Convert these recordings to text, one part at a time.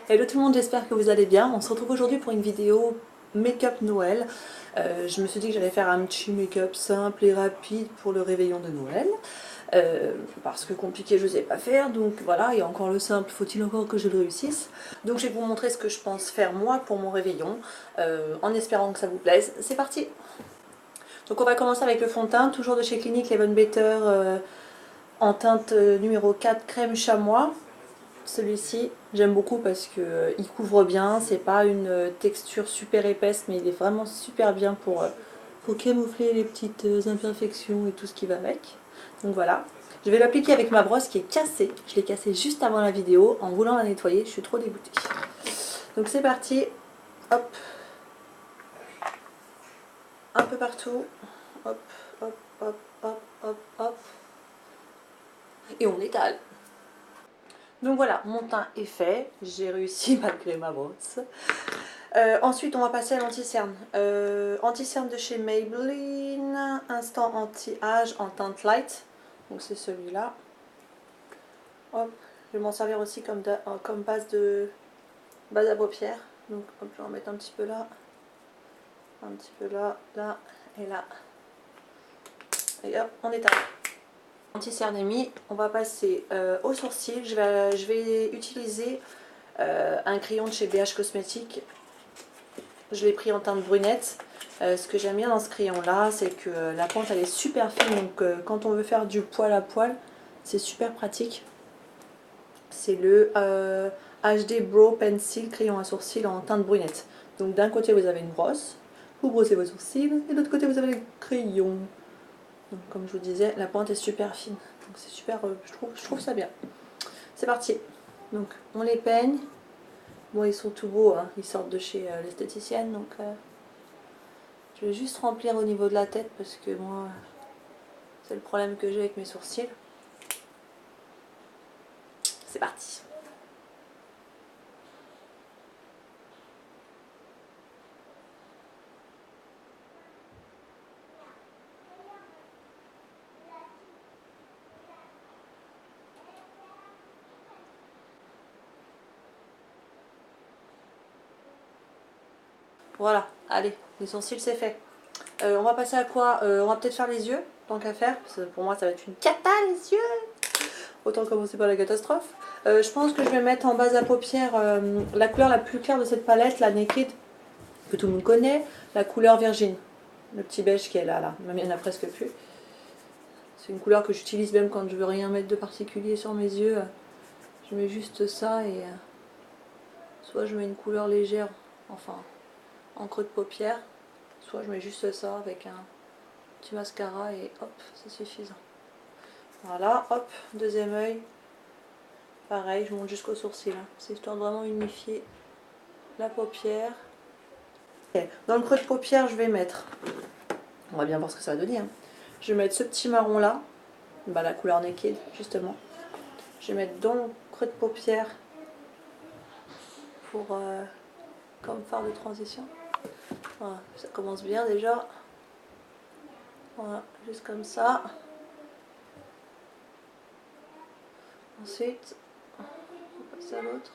Hello tout le monde, j'espère que vous allez bien. On se retrouve aujourd'hui pour une vidéo make-up Noël. Je me suis dit que j'allais faire un petit make-up simple et rapide pour le réveillon de Noël. Parce que compliqué je sais pas faire, donc voilà, et encore le simple, faut-il encore que je le réussisse. Donc je vais vous montrer ce que je pense faire moi pour mon réveillon, en espérant que ça vous plaise. C'est parti. Donc on va commencer avec le fond de teint, toujours de chez Clinique Even Better, en teinte numéro 4 crème chamois. Celui-ci, j'aime beaucoup parce qu'il couvre bien, c'est pas une texture super épaisse, mais il est vraiment super bien pour camoufler les petites imperfections et tout ce qui va avec. Donc voilà, je vais l'appliquer avec ma brosse qui est cassée. Je l'ai cassée juste avant la vidéo en voulant la nettoyer, je suis trop dégoûtée. Donc c'est parti, hop, un peu partout, hop, hop, hop, hop, hop, hop, et on étale. Donc voilà, mon teint est fait, j'ai réussi malgré ma brosse. Ensuite, on va passer à l'anti-cerne. Anti-cerne de chez Maybelline, Instant Anti-Âge en teinte light. Donc c'est celui-là. Hop, je vais m'en servir aussi comme base à paupières. Donc hop, je vais en mettre un petit peu là, un petit peu là, là et là. Et hop, on étale. Anti-cerne est mis, on va passer aux sourcils. Je vais utiliser un crayon de chez BH Cosmetics. Je l'ai pris en teinte brunette. Ce que j'aime bien dans ce crayon là, c'est que la pointe elle est super fine, donc quand on veut faire du poil à poil, c'est super pratique. C'est le HD Brow Pencil crayon à sourcils en teinte brunette. Donc d'un côté vous avez une brosse, vous brossez vos sourcils, et de l'autre côté vous avez le crayon. Donc, comme je vous disais, la pointe est super fine, donc c'est super, je trouve ça bien. C'est parti. Donc on les peigne. Bon, ils sont tout beaux, hein. Ils sortent de chez l'esthéticienne, donc je vais juste remplir au niveau de la tête parce que moi, c'est le problème que j'ai avec mes sourcils. C'est parti. Voilà, allez, les sourcils c'est fait. On va passer à quoi? On va peut-être faire les yeux, tant qu'à faire. Parce que pour moi, ça va être une cata, les yeux. Autant commencer par la catastrophe. Je pense que je vais mettre en base à paupières la couleur la plus claire de cette palette, la Naked, que tout le monde connaît, la couleur Virgin. Le petit beige qui est là, là. Même il n'y en a presque plus. C'est une couleur que j'utilise même quand je veux rien mettre de particulier sur mes yeux. Je mets juste ça et soit je mets une couleur légère, enfin en creux de paupière, soit je mets juste ça avec un petit mascara et hop, c'est suffisant. Voilà, hop, deuxième œil. Pareil, je monte jusqu'au sourcil. Hein. C'est histoire de vraiment unifier la paupière. Dans le creux de paupière, je vais mettre, on va bien voir ce que ça va donner. Hein. Je vais mettre ce petit marron là, bah, la couleur Naked justement. Je vais mettre dans le creux de paupière pour comme phare de transition. Voilà, ça commence bien déjà. Voilà, juste comme ça. Ensuite, on passe à l'autre.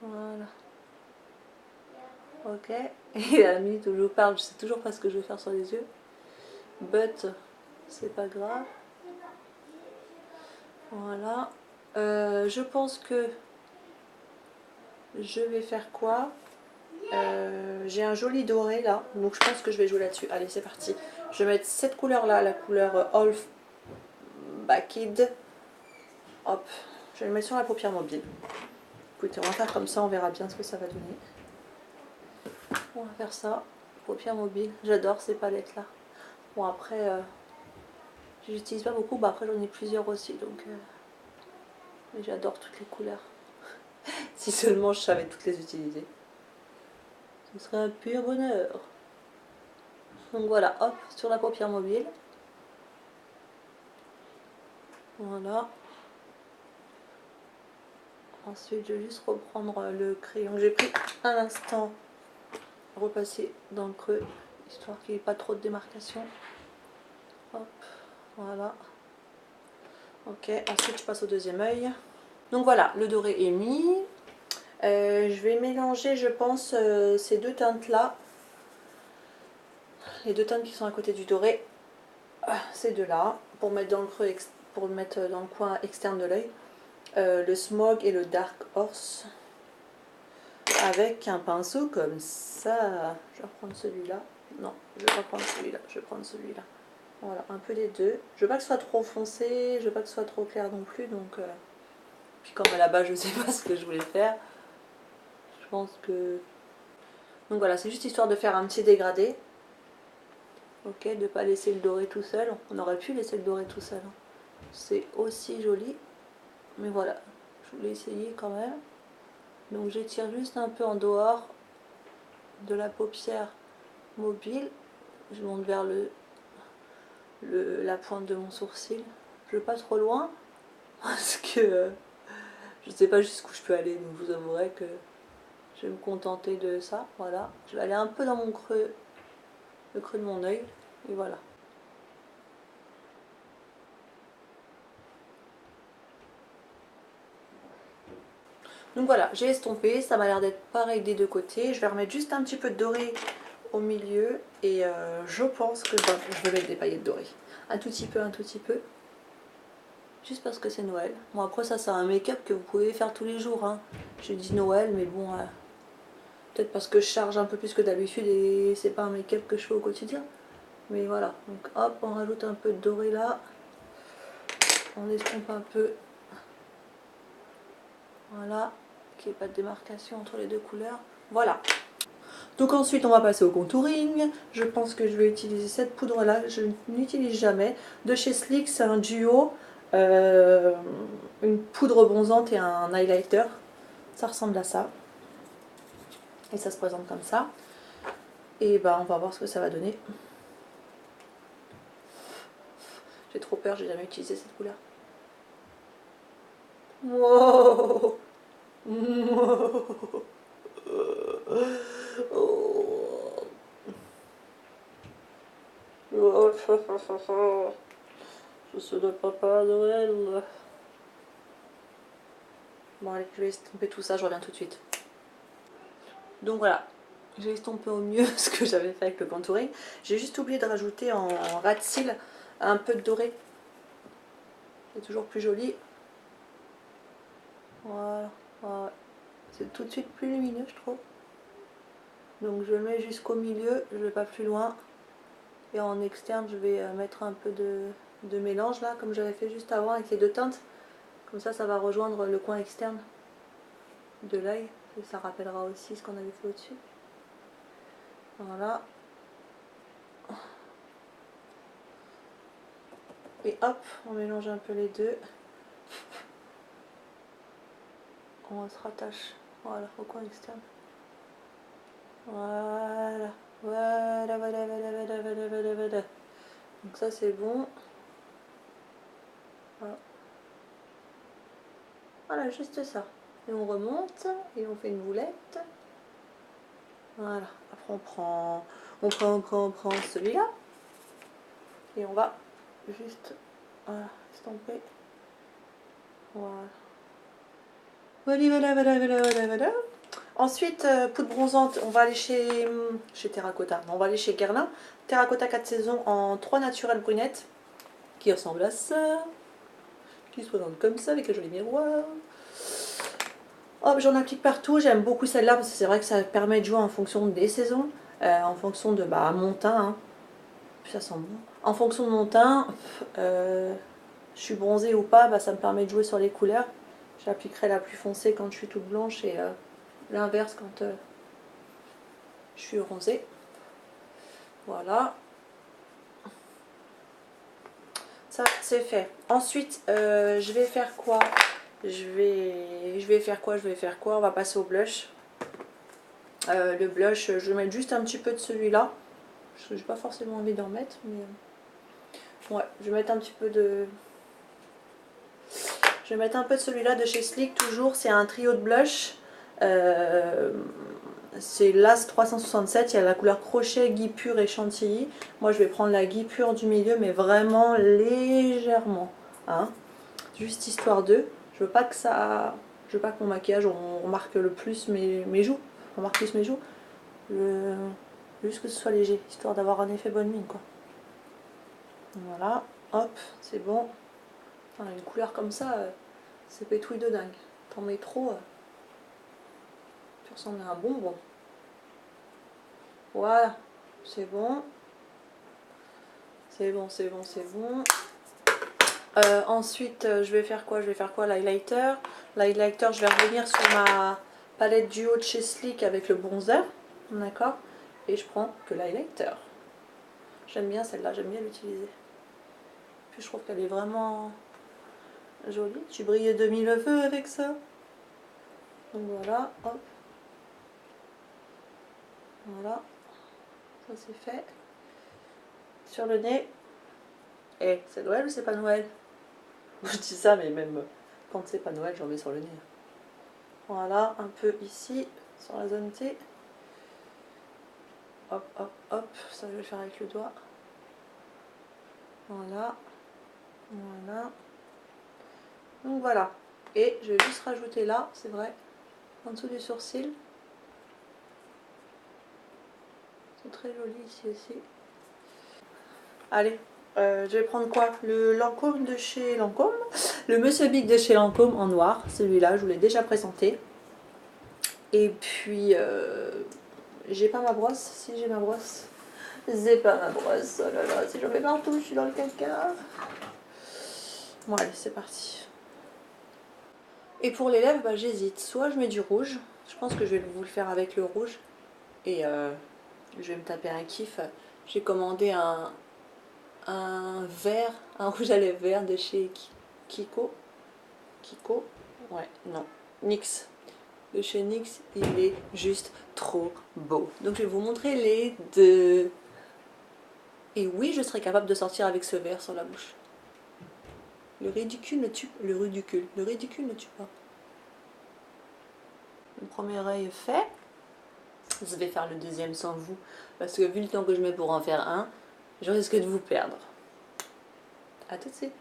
Voilà. Ok. Et à la minute où je vous parle, je sais toujours pas ce que je vais faire sur les yeux. But, c'est pas grave. Voilà. Je pense que je vais faire quoi? J'ai un joli doré là, donc je pense que je vais jouer là-dessus. Allez, c'est parti. Je vais mettre cette couleur là, la couleur Half Baked. Hop, je vais le mettre sur la paupière mobile. Écoutez, on va faire comme ça, on verra bien ce que ça va donner. On va faire ça, paupière mobile. J'adore ces palettes là. Bon, après, je n'utilise pas beaucoup. Bah, après, j'en ai plusieurs aussi, donc. Mais j'adore toutes les couleurs. Si seulement je savais toutes les utiliser. Ce serait un pur bonheur. Donc voilà, hop, sur la paupière mobile. Voilà. Ensuite, je vais juste reprendre le crayon que j'ai pris à l'instant. Repasser dans le creux, histoire qu'il n'y ait pas trop de démarcation. Hop, voilà. Ok, ensuite je passe au deuxième œil. Donc voilà, le doré est mis. Je vais mélanger, je pense, ces deux teintes-là. Les deux teintes qui sont à côté du doré. Ces deux-là, pour mettre dans le creux, pour mettre dans le coin externe de l'œil. Le smog et le dark horse. Avec un pinceau comme ça. Je vais reprendre celui-là. Non, je vais pas prendre celui-là, je vais prendre celui-là. Voilà, un peu les deux. Je veux pas que ce soit trop foncé, je veux pas que ce soit trop clair non plus, donc... Puis comme à la base je sais pas ce que je voulais faire, je pense que... Donc voilà, c'est juste histoire de faire un petit dégradé. Ok, de pas laisser le doré tout seul. On aurait pu laisser le doré tout seul. C'est aussi joli. Mais voilà, je voulais essayer quand même. Donc j'étire juste un peu en dehors de la paupière mobile. Je monte vers la pointe de mon sourcil. Je vais pas trop loin parce que je sais pas jusqu'où je peux aller, donc je vous avouerai que je vais me contenter de ça. Voilà, je vais aller un peu dans mon creux, le creux de mon œil, et voilà. Donc voilà, j'ai estompé, ça m'a l'air d'être pareil des deux côtés. Je vais remettre juste un petit peu de doré au milieu et je pense que je vais mettre des paillettes dorées. Un tout petit peu, un tout petit peu. Juste parce que c'est Noël. Bon après ça c'est un make-up que vous pouvez faire tous les jours. Hein. Je dis Noël mais bon, peut-être parce que je charge un peu plus que d'habitude et c'est pas un make-up que je fais au quotidien. Mais voilà, donc hop, on rajoute un peu de doré là. On estompe un peu. Voilà, qu'il n'y ait pas de démarcation entre les deux couleurs. Voilà. Donc ensuite on va passer au contouring. Je pense que je vais utiliser cette poudre là, je n'utilise jamais. De chez Sleek, c'est un duo, une poudre bronzante et un highlighter. Ça ressemble à ça. Et ça se présente comme ça. Et bah on va voir ce que ça va donner. J'ai trop peur, j'ai jamais utilisé cette couleur. Wow. Je suis le papa Noël. Bon allez, je vais estomper tout ça, je reviens tout de suite. Donc voilà, j'ai estompé au mieux ce que j'avais fait avec le contouring. J'ai juste oublié de rajouter en ras de cils un peu de doré. C'est toujours plus joli. Voilà, voilà. C'est tout de suite plus lumineux je trouve. Donc je le mets jusqu'au milieu, je ne vais pas plus loin. Et en externe je vais mettre un peu de mélange là, comme j'avais fait juste avant avec les deux teintes. Comme ça va rejoindre le coin externe de l'œil. Et ça rappellera aussi ce qu'on avait fait au-dessus. Voilà. Et hop, on mélange un peu les deux. On se rattache, voilà, au coin externe. Voilà, voilà, voilà, voilà, voilà, voilà, voilà, voilà. Donc ça c'est bon. Voilà. Voilà, juste ça. Et on remonte et on fait une boulette. Voilà. Après on prend celui-là. Et on va juste, voilà, estomper. Voilà. Voilà, voilà, voilà, voilà, voilà. Ensuite, poudre bronzante, on va aller chez Terracotta. On va aller chez Guerlain. Terracotta 4 saisons en 3 naturelles brunettes qui ressemblent à ça. Qui se présentent comme ça avec un joli miroir. Hop, j'en applique partout. J'aime beaucoup celle-là parce que c'est vrai que ça permet de jouer en fonction des saisons. En fonction de mon teint. Hein. Ça sent bon. En fonction de mon teint, je suis bronzée ou pas, ça me permet de jouer sur les couleurs. J'appliquerai la plus foncée quand je suis toute blanche et l'inverse quand je suis bronzée. Voilà. Ça c'est fait. Ensuite, je vais faire quoi? Je vais faire quoi? On va passer au blush. Le blush, je vais mettre juste un petit peu de celui-là. Parce que j'ai pas forcément envie d'en mettre, mais ouais, je vais mettre un petit peu de. Je vais mettre un peu de celui-là de chez Sleek toujours. C'est un trio de blush. C'est l'As 367, il y a la couleur crochet, gui pur et chantilly. Moi je vais prendre la gui pure du milieu mais vraiment légèrement. Hein. Juste histoire de. Je veux pas que ça... Je veux pas que mon maquillage, on remarque le plus mes joues. On remarque plus mes joues. Je... Juste que ce soit léger, histoire d'avoir un effet bonne mine, quoi. Voilà, hop, c'est bon. Enfin, une couleur comme ça, c'est pétouille de dingue. T'en mets trop, tu ressembles à un bonbon. Voilà, c'est bon. C'est bon, c'est bon, c'est bon. Ensuite, je vais faire quoi? Je vais faire quoi? L'highlighter. L'highlighter, je vais revenir sur ma palette duo de chez Sleek avec le bronzer. D'accord? Et je prends que l'highlighter. J'aime bien celle-là, j'aime bien l'utiliser. Puis je trouve qu'elle est vraiment jolie. Tu brilles de mille feux avec ça. Donc voilà, hop. Voilà. Ça c'est fait. Sur le nez. Et c'est Noël ou c'est pas Noël? Je dis ça, mais même quand c'est pas Noël, j'en mets sur le nez. Voilà, un peu ici, sur la zone T. Hop, hop, hop. Ça, je vais le faire avec le doigt. Voilà. Voilà. Donc voilà. Et je vais juste rajouter là, c'est vrai, en dessous du sourcil. C'est très joli ici aussi. Allez, je vais prendre quoi? Le Lancôme de chez Lancôme. Le Monsieur Big de chez Lancôme en noir. Celui-là, je vous l'ai déjà présenté. Et puis, j'ai pas ma brosse. Si j'ai ma brosse. J'ai pas ma brosse. Oh là là, si j'en mets partout, je suis dans le caca. Bon, allez, c'est parti. Et pour les lèvres, bah, j'hésite. Soit je mets du rouge. Je pense que je vais vous le faire avec le rouge. Et je vais me taper un kiff. J'ai commandé un vert, un rouge à lèvres vert de chez Kiko. Kiko? Ouais, non. NYX. De chez NYX, il est juste trop beau. Donc je vais vous montrer les deux. Et oui, je serai capable de sortir avec ce vert sur la bouche. Le ridicule ne tue pas. Le ridicule ne tue pas. Le premier œil est fait. Je vais faire le deuxième sans vous. Parce que vu le temps que je mets pour en faire un, je risque de vous perdre. A tout de suite.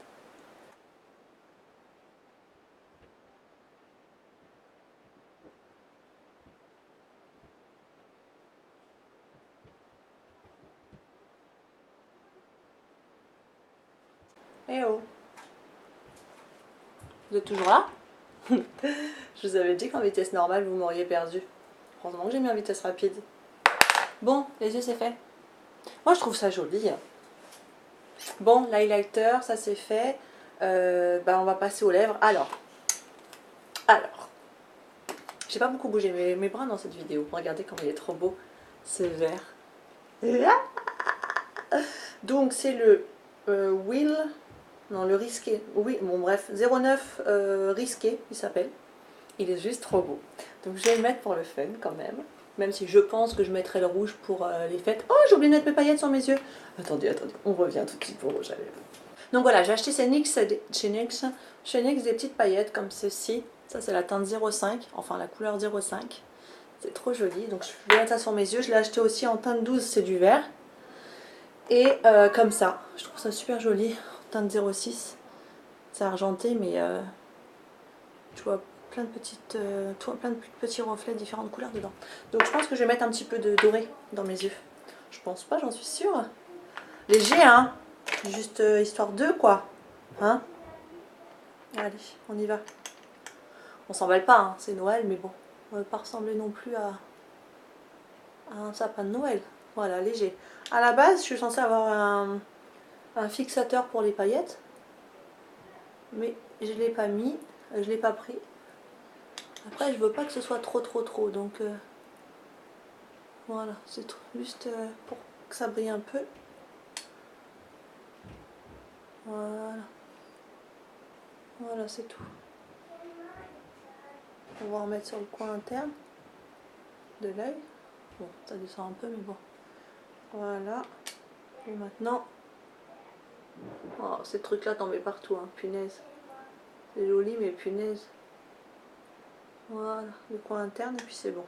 Eh oh. Vous êtes toujours là? Je vous avais dit qu'en vitesse normale, vous m'auriez perdu. Heureusement que j'ai mis en vitesse rapide. Bon, les yeux, c'est fait. Moi, je trouve ça joli. Bon, l'highlighter, ça c'est fait. Bah, on va passer aux lèvres. Alors, j'ai pas beaucoup bougé mes bras dans cette vidéo. Regardez comme il est trop beau, ce vert. Donc, c'est le Will... Non, le risqué. Oui, bon bref, 09 risqué, il s'appelle. Il est juste trop beau. Donc je vais le mettre pour le fun quand même. Même si je pense que je mettrai le rouge pour les fêtes. Oh, j'ai oublié de mettre mes paillettes sur mes yeux. Attendez, on revient tout de suite pour le rouge à lèvres. Donc voilà, j'ai acheté chez NYX des petites paillettes comme ceci. Ça c'est la teinte 05, enfin la couleur 05. C'est trop joli. Donc je vais mettre ça sur mes yeux. Je l'ai acheté aussi en teinte 12, c'est du vert. Et comme ça, je trouve ça super joli. Teinte 06. C'est argenté, mais tu vois plein de petits reflets de différentes couleurs dedans. Donc je pense que je vais mettre un petit peu de doré dans mes yeux. Je pense pas, j'en suis sûre. Léger, hein. Juste histoire de quoi. Hein. Allez, on y va. On s'emballe pas, hein. C'est Noël, mais bon. On ne va pas ressembler non plus à un sapin de Noël. Voilà, léger. À la base, je suis censée avoir un fixateur pour les paillettes. Mais je l'ai pas mis. Je l'ai pas pris. Après, je veux pas que ce soit trop, donc voilà, c'est juste pour que ça brille un peu. Voilà, voilà, c'est tout. On va en mettre sur le coin interne de l'œil. Bon, ça descend un peu, mais bon. Voilà. Et maintenant, oh, ces trucs-là, t'en mets partout, hein, punaise. C'est joli, mais punaise. Voilà, le coin interne, et puis c'est bon.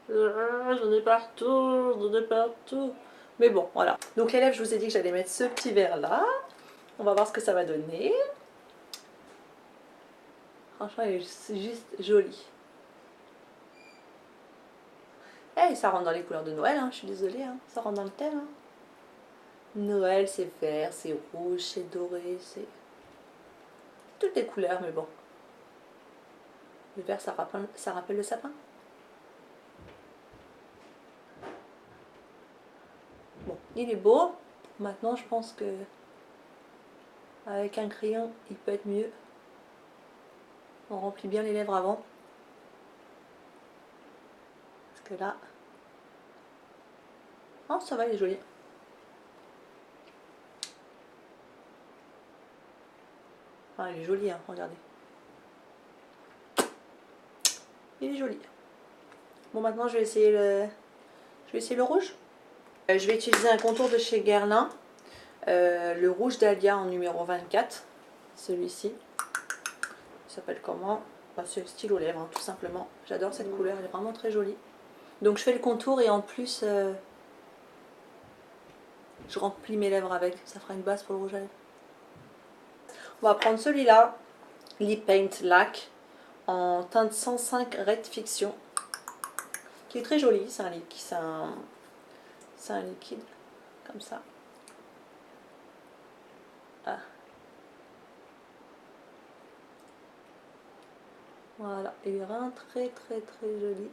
J'en ai partout, j'en ai partout. Mais bon, voilà. Donc les lèvres, je vous ai dit que j'allais mettre ce petit verre là. On va voir ce que ça va donner. Franchement, c'est juste joli. Eh, ça rentre dans les couleurs de Noël, hein, je suis désolée, hein, ça rentre dans le thème. Hein. Noël, c'est vert, c'est rouge, c'est doré, c'est... toutes les couleurs, mais bon. Le vert, ça rappelle le sapin. Bon, il est beau. Maintenant, je pense que avec un crayon, il peut être mieux. On remplit bien les lèvres avant. Parce que là... oh, ça va, il est joli. Ah, il est joli, hein, regardez. Il est joli. Bon, maintenant, je vais essayer le rouge. Je vais utiliser un contour de chez Guerlain. Le rouge Dahlia en numéro 24. Celui-ci. Il s'appelle comment? C'est le stylo lèvres, hein, tout simplement. J'adore cette couleur, elle est vraiment très jolie. Donc je fais le contour et en plus je remplis mes lèvres avec. Ça fera une base pour le rouge à lèvres. On va prendre celui-là, Lip Paint Lac, en teinte 105 Red Fiction, qui est très joli. C'est un liquide comme ça. Ah. Voilà, il est vraiment très joli.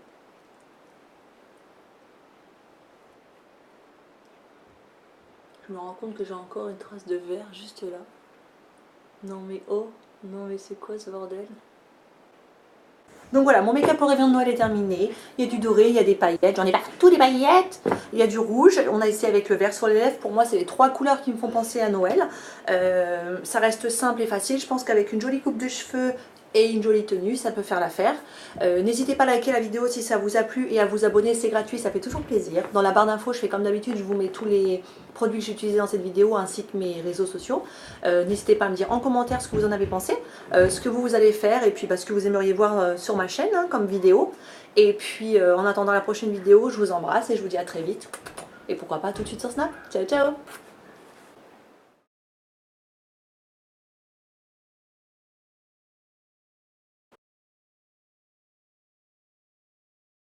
Je me rends compte que j'ai encore une trace de vert juste là. Non mais oh, non mais c'est quoi ce bordel? Donc voilà, mon make-up pour réveillon de Noël est terminé. Il y a du doré, il y a des paillettes, j'en ai partout des paillettes. Il y a du rouge, on a essayé avec le vert sur les lèvres. Pour moi, c'est les trois couleurs qui me font penser à Noël. Ça reste simple et facile. Je pense qu'avec une jolie coupe de cheveux et une jolie tenue, ça peut faire l'affaire. N'hésitez pas à liker la vidéo si ça vous a plu et à vous abonner, c'est gratuit, ça fait toujours plaisir. Dans la barre d'infos, je fais comme d'habitude, je vous mets tous les produits que j'ai utilisés dans cette vidéo ainsi que mes réseaux sociaux. N'hésitez pas à me dire en commentaire ce que vous en avez pensé, ce que vous allez faire et puis ce que vous aimeriez voir sur ma chaîne hein, comme vidéo. Et puis en attendant la prochaine vidéo, je vous embrasse et je vous dis à très vite. Et pourquoi pas tout de suite sur Snap. Ciao ciao.